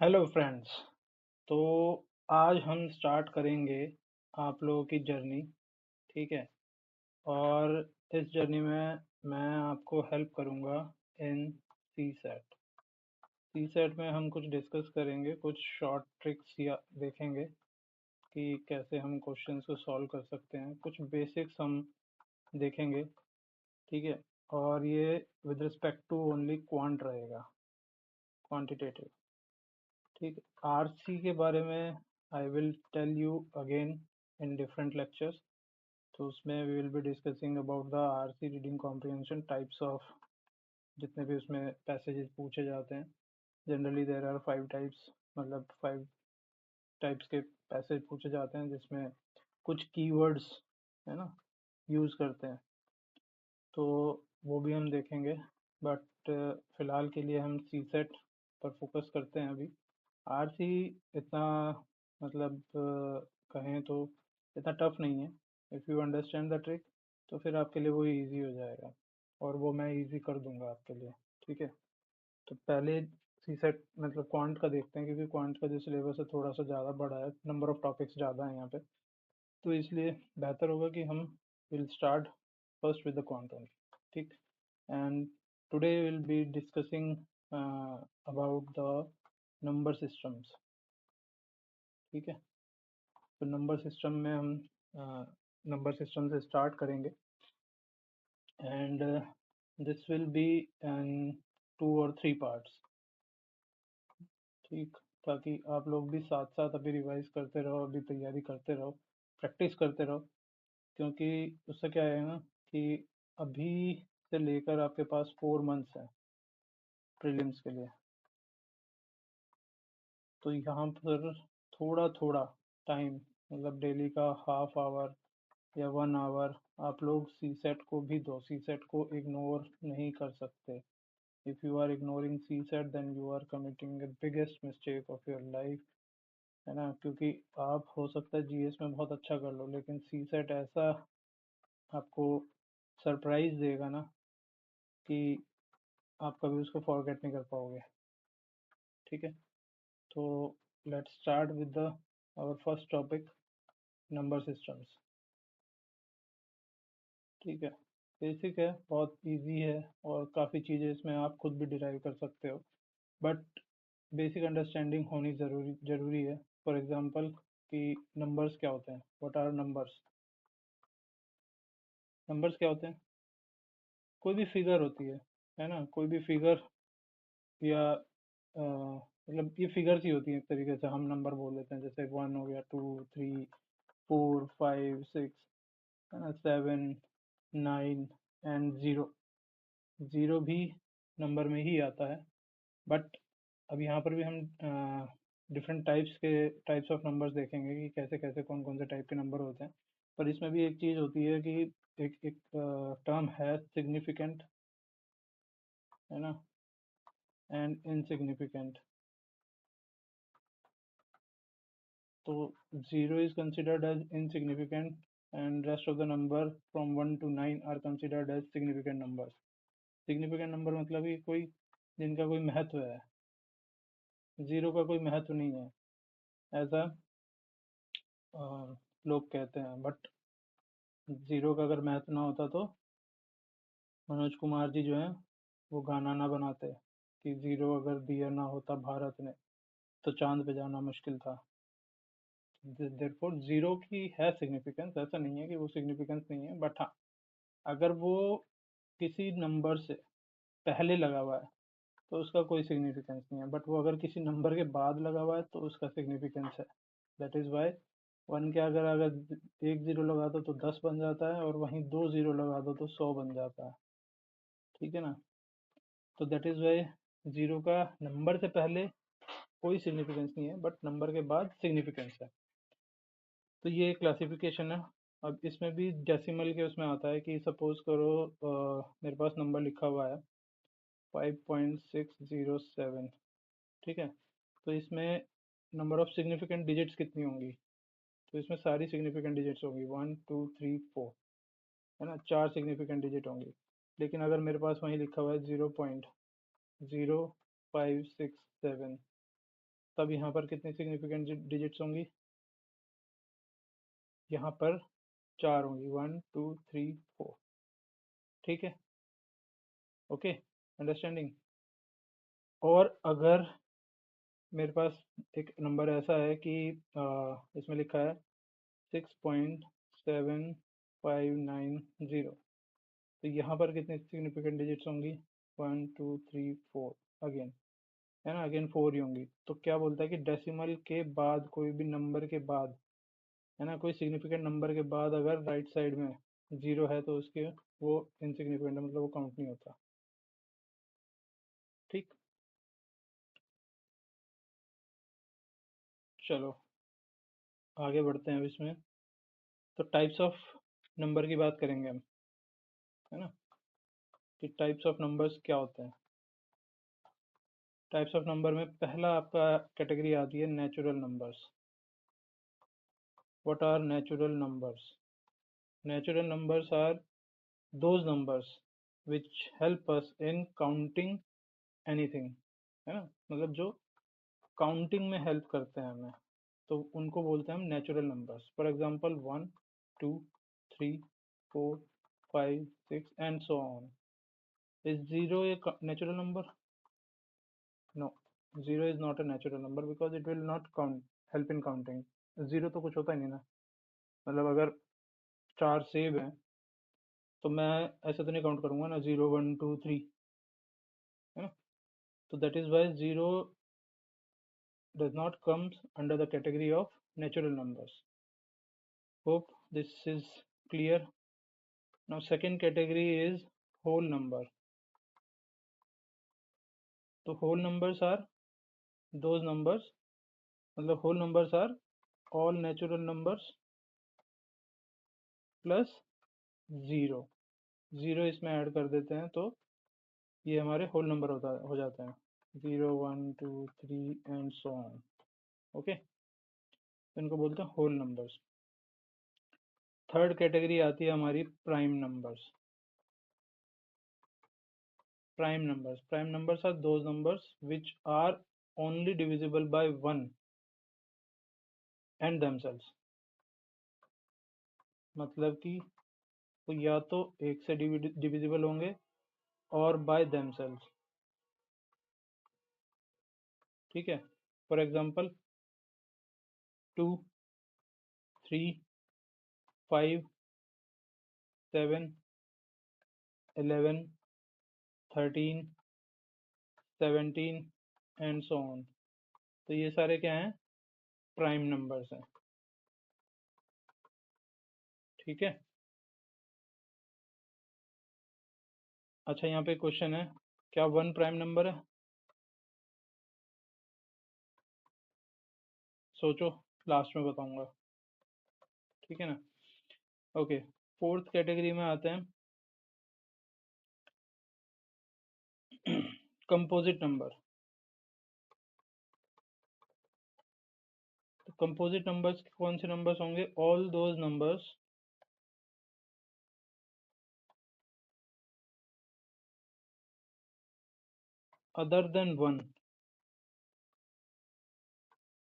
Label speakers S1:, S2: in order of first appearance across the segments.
S1: Hello friends. तो आज हम स्टार्ट करेंगे आप लोगों की जर्नी। ठीक है। और इस जर्नी में मैं आपको हेल्प करूंगा इन सी सेट। सी सेट में हम कुछ डिस्कस करेंगे, कुछ शॉर्ट ट्रिक्स या देखेंगे कि कैसे हम क्वेश्चंस को सॉल्व कर सकते हैं। कुछ बेसिक्स हम देखेंगे। ठीक है। और ये with respect to only quant रहेगा, क्वांटिटेटिव। ठीक है। आरसी के बारे में I will tell you again in different lectures. तो उसमें we will be discussing about the RC reading comprehension types of, जितने भी उसमें पैसेजेस पूछे जाते हैं। जनरली देर आर 5 टाइप्स, मतलब 5 टाइप्स के पैसेज पूछे जाते हैं जिसमें कुछ कीवर्ड्स है ना यूज़ करते हैं। तो वो भी हम देखेंगे। बट फिलहाल के लिए हम सी सेट पर फोकस करते हैं अभी। आरसी इतना, मतलब कहें तो इतना टफ नहीं है। If you understand the trick तो फिर आपके लिए वो इजी हो जाएगा, और वो मैं इजी कर दूंगा आपके लिए। ठीक है। तो पहले सी सेट मतलब क्वांट का देखते हैं, क्योंकि क्वांट का जो सिलेबस है थोड़ा सा ज़्यादा बड़ा है, नंबर ऑफ टॉपिक्स ज़्यादा है यहाँ पे। तो इसलिए बेहतर होगा कि हम will start first with the quant only. ठीक। And today will be discussing about the number systems. ठीक है। तो नंबर सिस्टम में हम नंबर सिस्टम से स्टार्ट करेंगे। And this will be in 2 और 3 पार्ट्स। ठीक। ताकि आप लोग भी साथ साथ अभी रिवाइज करते रहो, अभी तैयारी करते रहो, प्रैक्टिस करते रहो। क्योंकि उससे क्या है ना कि अभी से लेकर आपके पास 4 मंथ्स है प्रीलिम्स के लिए। तो यहाँ पर थोड़ा थोड़ा टाइम, मतलब डेली का हाफ आवर या 1 आवर आप लोग सी सेट को भी दो। सी सेट को इग्नोर नहीं कर सकते। If you are ignoring C set then you are committing the biggest mistake of your life, है ना। क्योंकि आप हो सकता है जीएस में बहुत अच्छा कर लो, लेकिन सी सेट ऐसा आपको सरप्राइज देगा ना कि आप कभी उसको फॉरगेट नहीं कर पाओगे। ठीक है। तो let's start with the our first topic, number systems. ठीक है। बेसिक है, बहुत इजी है, और काफ़ी चीज़ें इसमें आप खुद भी डिराइव कर सकते हो। बट बेसिक अंडरस्टैंडिंग होनी ज़रूरी है। फॉर एग्जांपल कि नंबर्स क्या होते हैं, व्हाट आर नंबर्स। नंबर्स क्या होते हैं? कोई भी फिगर होती है ना। कोई भी फिगर, या मतलब ये फिगर्स ही होती हैं एक तरीके से। हम नंबर बोल देते हैं, जैसे 1 हो गया, 2, 3, 4, 5, 6, है ना, 7, 9 एंड ज़ीरो। ज़ीरो भी नंबर में ही आता है। बट अब यहाँ पर भी हम डिफरेंट टाइप्स ऑफ नंबर्स देखेंगे कि कैसे कैसे कौन कौन से टाइप के नंबर होते हैं। पर इसमें भी एक चीज़ होती है कि एक एक टर्म है सिग्निफिकेंट, है ना, एंड इनसिग्निफिकेंट। तो zero is considered as insignificant, and rest of the number from 1 to 9 are considered as significant numbers. Significant number मतलब कि कोई जिनका कोई महत्व है। ज़ीरो का कोई महत्व नहीं है, ऐसा लोग कहते हैं। बट ज़ीरो का अगर महत्व ना होता तो मनोज कुमार जी जो हैं वो गाना ना बनाते कि ज़ीरो अगर दिया ना होता भारत ने तो चांद पे जाना मुश्किल था। देयरफॉर ज़ीरो की है सिग्निफिकेंस, ऐसा नहीं है कि वो सिग्निफिकेंस नहीं है। बट हाँ, अगर वो किसी नंबर से पहले लगा हुआ है तो उसका कोई सिग्निफिकेंस नहीं है। बट वो अगर किसी नंबर के बाद लगा हुआ है तो उसका सिग्निफिकेंस है। दैट इज़ वाई वन के अगर अगर एक ज़ीरो लगा दो तो 10 बन जाता है, और वहीं 2 ज़ीरो लगा दो तो 100 बन जाता है। ठीक है ना। तो दैट इज़ वाई ज़ीरो का नंबर से पहले कोई सिग्निफिकेंस नहीं है, बट नंबर के बाद सिग्निफिकेंस है। तो ये क्लासिफिकेशन है। अब इसमें भी डेसिमल के उसमें आता है कि सपोज करो मेरे पास नंबर लिखा हुआ है 5.607। ठीक है। तो इसमें नंबर ऑफ सिग्निफिकेंट डिजिट्स कितनी होंगी? तो इसमें सारी सिग्निफिकेंट डिजिट्स होंगी 1 2 3 4, है ना, 4 सिग्निफिकेंट डिजिट होंगी। लेकिन अगर मेरे पास वहीं लिखा हुआ है 0.0567, तब यहाँ पर कितनी सिग्निफिकेंट डिजिट्स होंगी? यहाँ पर 4 होंगी, 1 2 3 4। ठीक है, ओके, अंडरस्टैंडिंग। और अगर मेरे पास एक नंबर ऐसा है कि इसमें लिखा है 6.7590, तो यहाँ पर कितनी सिग्निफिकेंट डिजिट्स होंगी? 1 2 3 4, अगेन, है ना, अगेन 4 ही होंगी। तो क्या बोलता है कि डेसिमल के बाद, कोई भी नंबर के बाद, है ना, कोई सिग्निफिकेंट नंबर के बाद अगर राइट साइड में 0 है तो उसके वो इनसिग्निफिकेंट है, मतलब वो काउंट नहीं होता। ठीक, चलो आगे बढ़ते हैं अब इसमें। तो टाइप्स ऑफ नंबर की बात करेंगे हम, है ना, कि टाइप्स ऑफ नंबर्स क्या होते हैं। टाइप्स ऑफ नंबर में पहला आपका कैटेगरी आती है natural numbers. What are natural numbers? Natural numbers are those numbers which help us in counting anything, है ना, मतलब जो काउंटिंग में हेल्प करते हैं हमें, तो उनको बोलते हैं हम natural numbers. For example 1 2 3 4 5 6 and so on. Is zero a natural number? No, zero is not a natural number because it will not count, help in counting. Zero तो कुछ होता ही नहीं ना, मतलब अगर 4 सेब हैं तो मैं ऐसे तो नहीं काउंट करूंगा ना, 0 1 2 3, है ना। तो that is why zero does not comes under the category of natural numbers. Hope this is clear. Now second category is whole number. तो whole numbers are those numbers, मतलब whole numbers are all natural numbers plus zero. Zero इसमें add कर देते हैं तो ये हमारे whole number हो जाते हैं, 0 1 2 3 एंड सो ऑन। ओके, इनको बोलते हैं होल नंबर्स। थर्ड कैटेगरी आती है हमारी prime numbers. Prime numbers are those numbers which are only divisible by 1 and themselves. मतलब कि वो या तो एक से डिविजिबल होंगे और बाय देमसेल्व्स। ठीक है, for example 2 3 5 7 11 13 17 and so on. तो ये सारे क्या हैं? प्राइम नंबर्स हैं। ठीक है, अच्छा यहाँ पे क्वेश्चन है, क्या 1 प्राइम नंबर है? सोचो, लास्ट में बताऊंगा। ठीक है ना, ओके। फोर्थ कैटेगरी में आते हैं कंपोजिट नंबर। तो कंपोजिट नंबर्स कौन से नंबर्स होंगे? All those numbers other than 1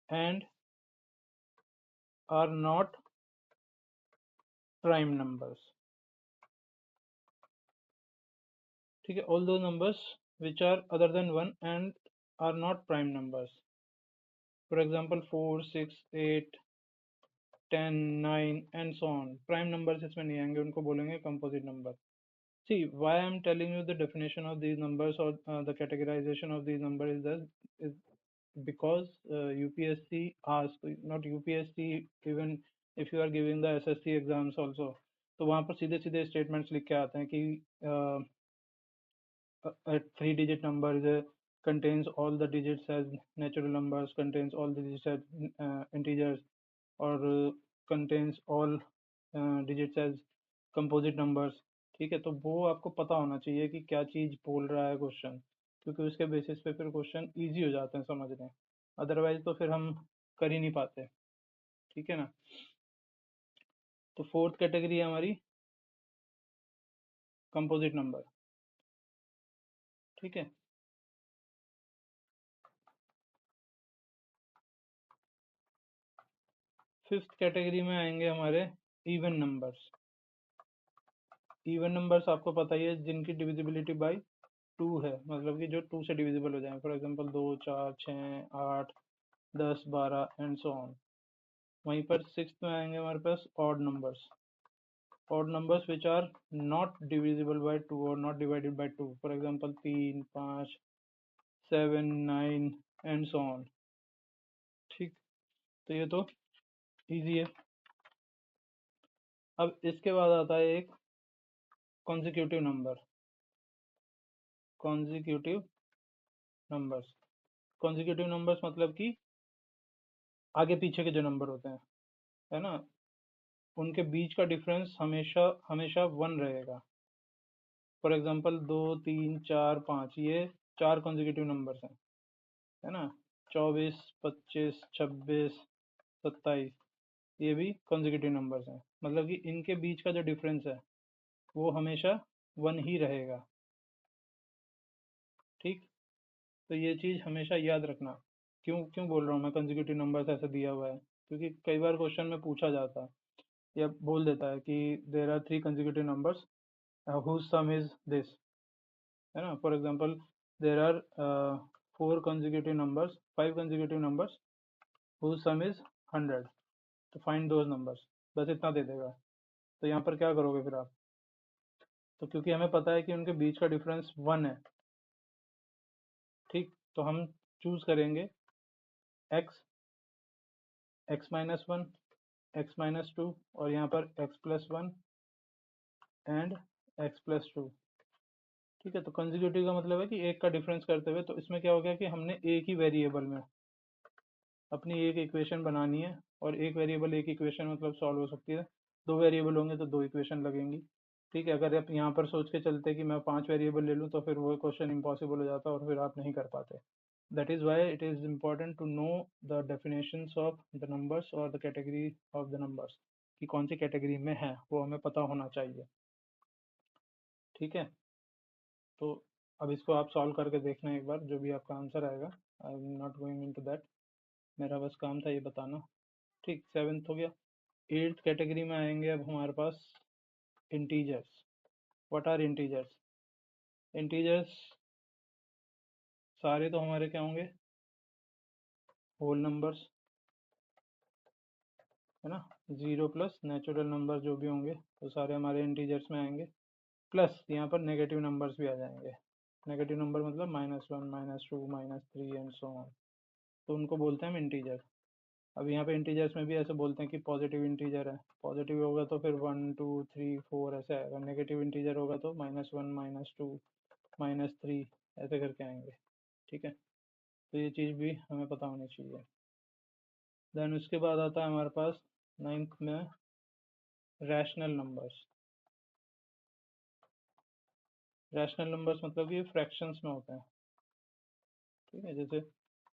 S1: and are not prime numbers. ठीक है, all those numbers which are other than 1 and are not prime numbers. For example 4 6 8 10 9 and so on. Prime numbers इसमें नहीं आएंगे, उनको बोलेंगे composite number. See, why I'm telling you the definition of these numbers or the categorization of these numbers is that is because UPSC asks, not UPSC, even if you are giving the SSC exams also, तो वहाँ पर सीधे सीधे statements लिख के आते हैं कि a 3-digit number contains all the digits as natural numbers, contains all the digits as integers, or contains all digits as composite numbers। ठीक है, तो वो आपको पता होना चाहिए कि क्या चीज़ बोल रहा है क्वेश्चन, क्योंकि उसके बेसिस पे फिर क्वेश्चन इजी हो जाते हैं समझने, अदरवाइज तो फिर हम कर ही नहीं पाते। ठीक है ना, तो फोर्थ कैटेगरी है हमारी कंपोजिट नंबर। ठीक है, फिफ्थ कैटेगरी में आएंगे हमारे इवन नंबर्स। इवन नंबर्स आपको पता ही है, जिनकी डिविजिबिलिटी बाई 2 है, मतलब कि जो 2 से डिविजिबल हो जाए। For example 2, 4, 6, 8, 10, 12 and so on. वहीं पर सिक्स्थ में आएंगे हमारे पास odd numbers. Odd numbers which are not divisible by 2 और not divided by 2। For example 3, 5, 7, 9 and so on. ठीक, तो ये तो इजी है। अब इसके बाद आता है एक consecutive number. Consecutive numbers, consecutive numbers मतलब कि आगे पीछे के जो नंबर होते हैं, है ना, उनके बीच का डिफरेंस हमेशा हमेशा 1 रहेगा। फॉर एग्जांपल 2, 3, 4, 5, ये 4 कॉन्जिक्यूटिव नंबर्स हैं, है ना। 24, 25, 26, 27, ये भी कॉन्जिक्यूटिव नंबर्स हैं, मतलब कि इनके बीच का जो डिफरेंस है वो हमेशा 1 ही रहेगा। ठीक, तो ये चीज़ हमेशा याद रखना। क्यों क्यों बोल रहा हूँ मैं कंसेक्यूटिव नंबर्स ऐसे दिया हुआ है, क्योंकि कई बार क्वेश्चन में पूछा जाता है या बोल देता है कि there are 3 consecutive numbers whose sum is this, है ना। For example there are 4 consecutive numbers, 5 consecutive numbers whose sum is 100, तो फाइंड दोज नंबर्स, बस इतना दे देगा। तो यहाँ पर क्या करोगे फिर आप, तो क्योंकि हमें पता है कि उनके बीच का डिफरेंस 1 है, ठीक, तो हम चूज करेंगे x, x-1, x-2 और यहाँ पर x+1 एंड x+2। ठीक है, तो कंसेक्यूटिव का मतलब है कि एक का डिफरेंस करते हुए। तो इसमें क्या हो गया कि हमने एक ही वेरिएबल में अपनी एक इक्वेशन बनानी है, और एक वेरिएबल एक इक्वेशन मतलब सॉल्व हो सकती है। 2 वेरिएबल होंगे तो 2 इक्वेशन लगेंगी। ठीक है, अगर आप यहाँ पर सोच के चलते कि मैं 5 वेरिएबल ले लूँ तो फिर वो क्वेश्चन इम्पॉसिबल हो जाता और फिर आप नहीं कर पाते। That is why it is important to know the definitions of the numbers और the category of the numbers, कि कौन सी कैटेगरी में है वो हमें पता होना चाहिए। ठीक है, तो अब इसको आप सॉल्व करके देखना एक बार, जो भी आपका आंसर आएगा। I am not going into that, मेरा बस काम था ये बताना। ठीक, 7th हो गया। 8th कैटेगरी में आएंगे अब हमारे पास integers. What are integers? Integers सारे तो हमारे क्या होंगे, होल नंबर्स, है ना। 0 प्लस नेचुरल नंबर जो भी होंगे वो सारे हमारे इंटीजर्स में आएंगे। प्लस यहाँ पर नेगेटिव नंबर्स भी आ जाएंगे। नेगेटिव नंबर मतलब -1, -2, -3 एंड सो ऑन, तो उनको बोलते हैं हम इंटीजर। अब यहाँ पे इंटीजर्स में भी ऐसे बोलते हैं कि पॉजिटिव इंटीजर है, पॉजिटिव होगा तो फिर 1, 2, 3, 4 ऐसे आएगा। नेगेटिव इंटीजर होगा तो -1, -2, -3 ऐसे करके आएंगे। ठीक है, तो ये चीज़ भी हमें पता होनी चाहिए। देन उसके बाद आता है हमारे पास 9th में रैशनल नंबर्स। रैशनल नंबर्स मतलब कि फ्रैक्शंस में होते हैं। ठीक है, जैसे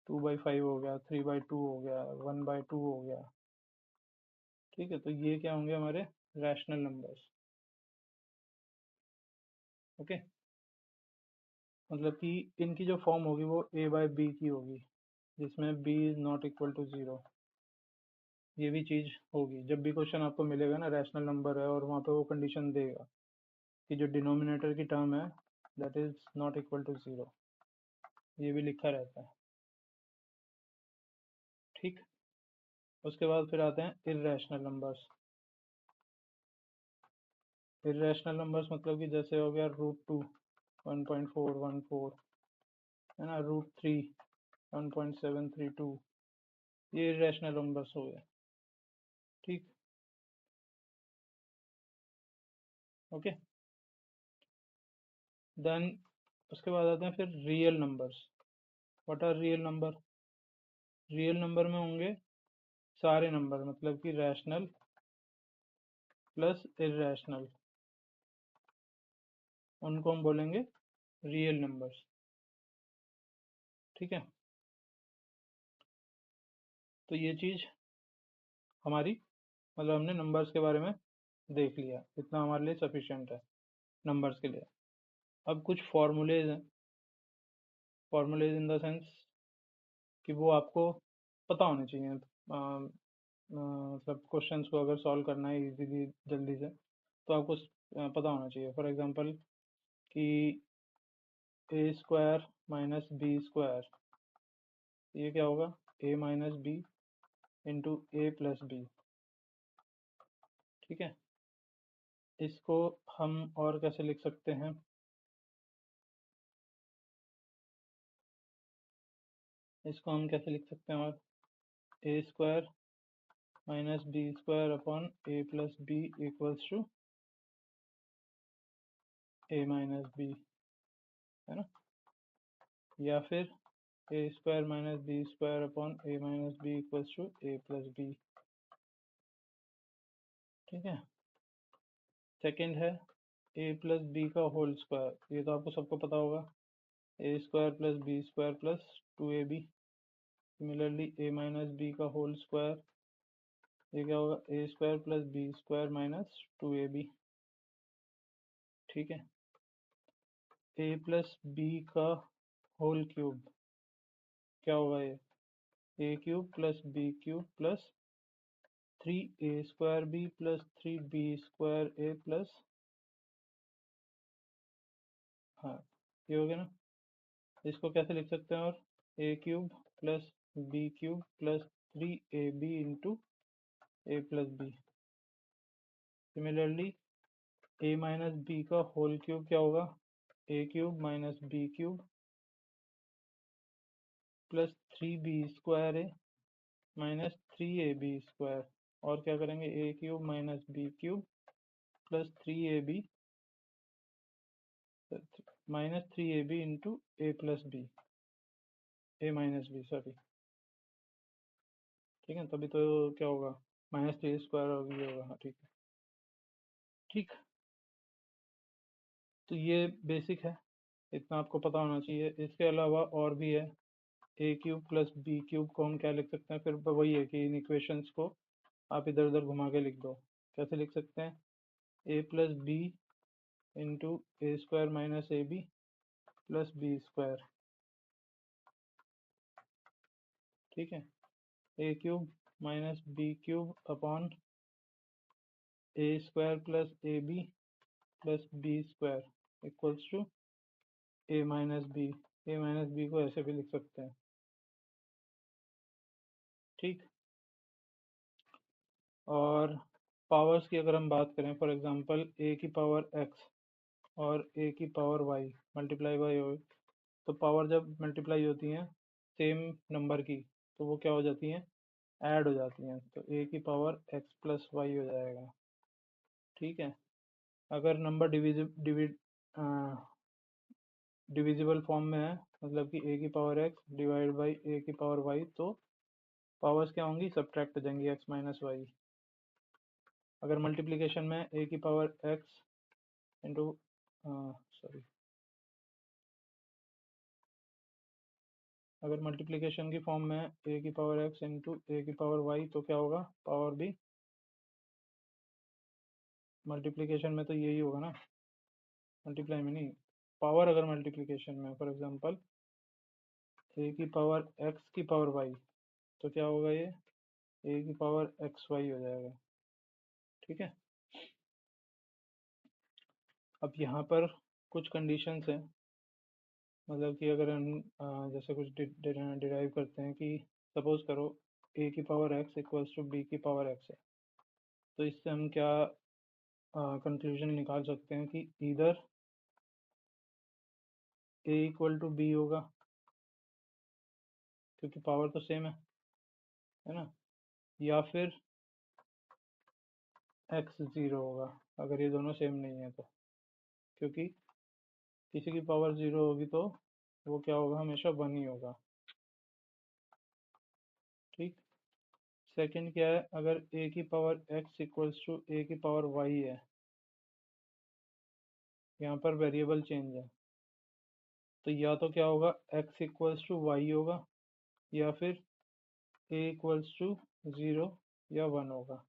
S1: 2/5 हो गया, 3/2 हो गया, 1/2 हो गया। ठीक है, तो ये क्या होंगे हमारे रैशनल नंबर्स। ओके, मतलब कि इनकी जो फॉर्म होगी वो a/b की होगी, जिसमें b is not equal to 0। ये भी चीज़ होगी जब भी क्वेश्चन आपको मिलेगा ना, रैशनल नंबर है और वहाँ पे वो कंडीशन देगा कि जो डिनोमिनेटर की टर्म है that is not equal to 0, ये भी लिखा रहता है। ठीक, उसके बाद फिर आते हैं इर्रेशनल नंबर्स। इर्रेशनल नंबर्स मतलब कि जैसे हो गया √2 1.414, है ना, √3 1.732, ये इर्रेशनल नंबर्स हो गए। ठीक, ओके। देन उसके बाद आते हैं फिर real numbers. What are real number? Real number में होंगे सारे नंबर, मतलब कि रैशनल प्लस इर्रेशनल, उनको हम बोलेंगे रियल नंबर्स। ठीक है, तो ये चीज़ हमारी, मतलब हमने नंबर्स के बारे में देख लिया, इतना हमारे लिए सफिशिएंट है नंबर्स के लिए। अब कुछ फॉर्मूलेज हैं, फॉर्मूलेज इन द सेंस कि वो आपको पता होने चाहिए। मतलब क्वेश्चंस को अगर सॉल्व करना है इजीली जल्दी से, तो आपको पता होना चाहिए। फॉर एग्जांपल कि ए स्क्वायर माइनस बी स्क्वायर, ये क्या होगा, ए minus B into A plus B. ठीक है, इसको हम और कैसे लिख सकते हैं, इसको हम कैसे लिख सकते हैं, और A square minus B square upon A plus B equals to A minus B, है ना। या फिर A square minus B square upon A minus B equals to A plus B. ठीक है, सेकंड है ए प्लस बी का whole square, ये तो आपको सबको पता होगा, A square plus B square plus 2ab। Similarly A minus B का होल स्क्वायर, ये क्या होगा, A square plus B square minus 2ab। ठीक है, ए प्लस बी का होल क्यूब, क्या होगा ये, A cube plus B cube plus 3a square B plus 3b square A plus, हाँ ये हो गया ना। इसको कैसे लिख सकते हैं, और A cube plus B cube plus 3ab into A plus B. Similarly A minus B का होल क्यूब क्या होगा, A cube minus B cube plus 3b square A minus 3ab square. और क्या करेंगे, A cube minus B cube plus 3ab minus 3ab into A plus B, A minus B sorry. ठीक है, तभी तो क्या होगा, माइनस 3 स्क्वायर होगी, ये होगा, हाँ ठीक है। ठीक, तो ये बेसिक है, इतना आपको पता होना चाहिए। इसके अलावा और भी है, A cube plus B cube को हम क्या लिख सकते हैं, फिर वही है कि इन इक्वेशंस को आप इधर उधर घुमा के लिख दो। कैसे लिख सकते हैं, A plus B into A square minus A B plus B square. ठीक है, A cube minus B cube upon A square plus A B plus B square equals to A minus B. A minus B को ऐसे भी लिख सकते हैं। ठीक, और पावर्स की अगर हम बात करें, फॉर एग्जांपल ए की पावर एक्स और ए की पावर वाई मल्टीप्लाई बाई हो, तो पावर जब मल्टीप्लाई होती हैं सेम नंबर की, तो वो क्या हो जाती हैं, ऐड हो जाती हैं, तो ए की पावर एक्स प्लस वाई हो जाएगा। ठीक है, अगर नंबर डिविजिबल फॉर्म में है, मतलब कि ए की पावर एक्स डिवाइड बाई ए की पावर वाई, तो पावर्स क्या होंगी, सब्ट्रैक्ट हो जाएंगी, एक्स माइनस वाई। अगर मल्टीप्लिकेशन में ए की पावर एक्स इंटू सॉरी, अगर मल्टीप्लिकेशन की फॉर्म में ए की पावर एक्स इंटू ए की पावर वाई, तो क्या होगा, पावर भी मल्टीप्लिकेशन में तो यही होगा ना, मल्टीप्लाई में नहीं, पावर अगर मल्टीप्लिकेशन में, फॉर एग्जांपल ए की पावर एक्स की पावर वाई, तो क्या होगा, ये ए की पावर एक्स वाई हो जाएगा। ठीक है, अब यहाँ पर कुछ कंडीशंस हैं, मतलब कि अगर हम जैसे कुछ डिराइव करते हैं कि सपोज करो ए की power x equals to b की पावर एक्स है, तो इससे हम क्या कंक्लूजन निकाल सकते हैं कि इधर ए इक्वल टू बी होगा, क्योंकि पावर तो सेम है ना, या फिर एक्स ज़ीरो होगा अगर ये दोनों सेम नहीं है, तो क्योंकि किसी की पावर ज़ीरो होगी तो वो क्या होगा, हमेशा वन ही होगा। ठीक, सेकंड क्या है, अगर ए की पावर एक्स इक्वल्स टू ए की पावर वाई है, यहाँ पर वेरिएबल चेंज है, तो या तो क्या होगा, एक्स इक्वल्स टू वाई होगा, या फिर ए इक्वल्स टू ज़ीरो या वन होगा।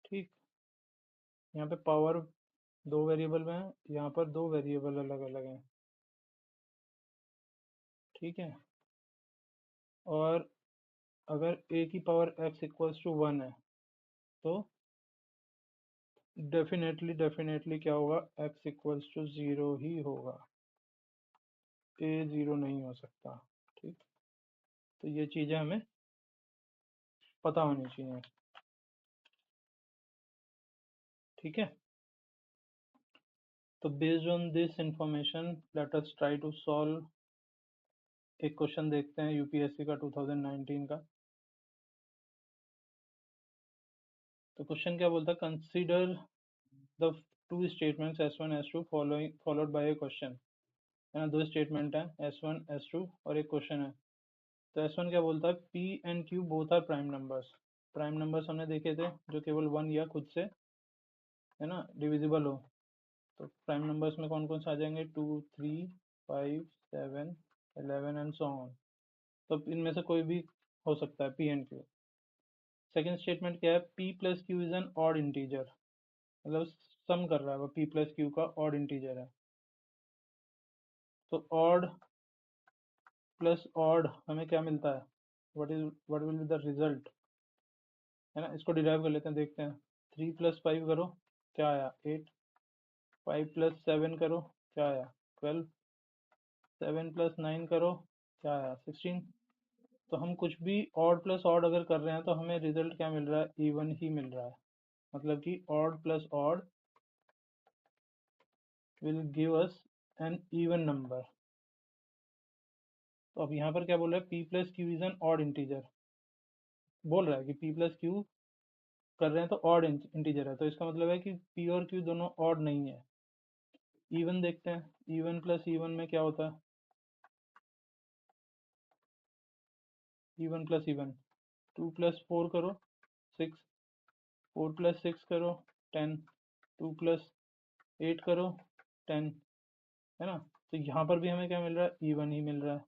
S1: ठीक, यहाँ पे पावर दो वेरिएबल में है, यहाँ पर दो वेरिएबल अलग अलग हैं। ठीक है, और अगर a की पावर x इक्वल्स टू 1 है तो डेफिनेटली क्या होगा, x इक्वल्स टू 0 ही होगा, a 0 नहीं हो सकता। ठीक, तो ये चीज़ें हमें पता होनी चाहिए। ठीक है, तो based on this information let us try to solve एक क्वेश्चन देखते हैं यूपीएससी का 2019 का। तो क्वेश्चन क्या बोलता है, consider the two statements S1 S2 followed by A question, है ना। दो स्टेटमेंट है S1 S2 और एक क्वेश्चन है। तो S1 क्या बोलता है, P and Q both are prime numbers. Prime numbers हमने देखे थे जो केवल 1 या खुद से, है ना, डिविजिबल हो। तो प्राइम नंबर्स में कौन कौन से आ जाएंगे, 2 3 5 7 11 एंड सो ऑन। तो इनमें से कोई भी हो सकता है P and Q। Second statement क्या है, P plus Q is an odd integer, मतलब सम कर रहा है वो, P प्लस Q का ऑड इंटीजर है। तो ऑड प्लस ऑड हमें क्या मिलता है, what will be the result, है ना। इसको डिराइव कर लेते हैं, देखते हैं। 3 प्लस 5 करो, क्या आया 8। 5 प्लस 7 करो, क्या आया 12। 7 प्लस 9 करो, क्या आया 16। तो हम कुछ भी ऑड प्लस ऑड अगर कर रहे हैं तो हमें रिजल्ट क्या मिल रहा है, इवन ही मिल रहा है। मतलब कि odd plus odd will give us an even number. तो अब यहाँ पर क्या बोल रहा है, P plus Q is an odd integer, बोल रहा है कि P प्लस क्यू कर रहे हैं तो ऑड इंटीजर है, तो इसका मतलब है कि P और Q दोनों ऑड नहीं है। इवन देखते हैं, इवन प्लस इवन में क्या होता है, इवन प्लस इवन 2 प्लस 4 करो 6, 4 प्लस 6 करो 10, 2 प्लस 8 करो 10, है ना। तो यहाँ पर भी हमें क्या मिल रहा है, इवन ही मिल रहा है।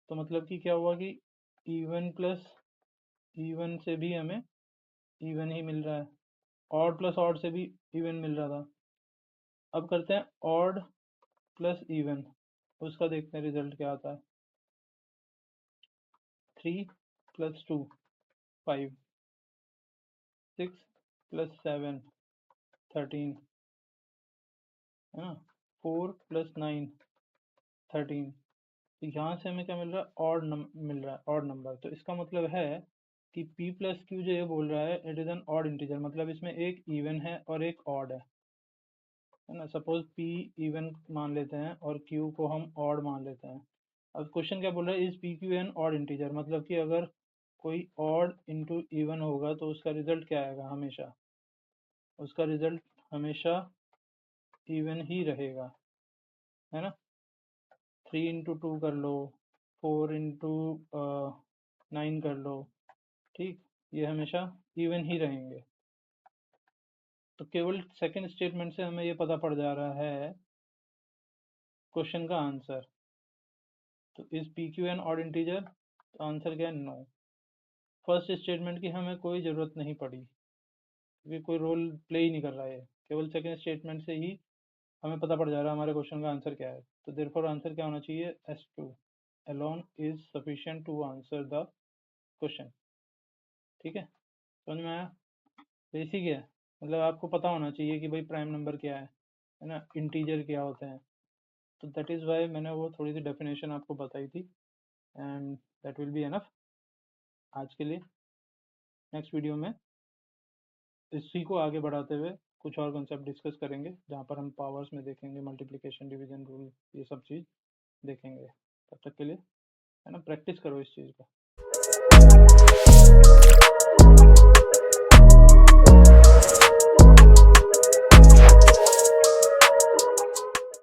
S1: तो मतलब कि क्या हुआ कि इवन प्लस इवन से भी हमें इवन ही मिल रहा है, ऑड प्लस ऑड से भी इवन मिल रहा था। अब करते हैं ऑड प्लस इवन, उसका देखते हैं रिजल्ट क्या आता है। 3 प्लस 2 5, 6 प्लस 7 13, है ना। 4 प्लस 9 13। तो यहाँ से हमें क्या मिल रहा है, ऑड मिल रहा है, ऑड नंबर। तो इसका मतलब है कि P प्लस क्यू जो ये बोल रहा है, it is an odd integer, मतलब इसमें एक इवन है और एक ऑड है ना। सपोज P इवन मान लेते हैं और Q को हम ऑड मान लेते हैं। अब क्वेश्चन क्या बोल रहा है, is P Q an odd integer, मतलब कि अगर कोई ऑड इंटू इवन होगा तो उसका रिजल्ट क्या आएगा, हमेशा उसका रिजल्ट हमेशा इवन ही रहेगा, है ना। 3 इंटू 2 कर लो, 4 इंटू 9 कर लो, ठीक, ये हमेशा इवन ही रहेंगे। तो केवल सेकंड स्टेटमेंट से हमें ये पता पड़ जा रहा है क्वेश्चन का आंसर। तो is P Q an odd integer, तो आंसर क्या है, नो। फर्स्ट स्टेटमेंट की हमें कोई ज़रूरत नहीं पड़ी क्योंकि कोई रोल प्ले ही नहीं कर रहा है, केवल सेकंड स्टेटमेंट से ही हमें पता पड़ जा रहा है हमारे क्वेश्चन का आंसर क्या है। तो देयरफॉर आंसर क्या होना चाहिए, S2 alone is sufficient to answer the question. ठीक है, समझ में आया। बेसिक है, मतलब आपको पता होना चाहिए कि भाई प्राइम नंबर क्या है ना, इंटीजर क्या होते हैं। तो दैट इज़ वाई मैंने वो थोड़ी सी डेफिनेशन आपको बताई थी, and that will be enough आज के लिए। नेक्स्ट वीडियो में इसी को आगे बढ़ाते हुए कुछ और कंसेप्ट डिस्कस करेंगे, जहाँ पर हम पावर्स में देखेंगे, मल्टीप्लिकेशन, डिवीजन रूल, ये सब चीज़ देखेंगे। तब तक के लिए, है ना, प्रैक्टिस करो इस चीज़ को।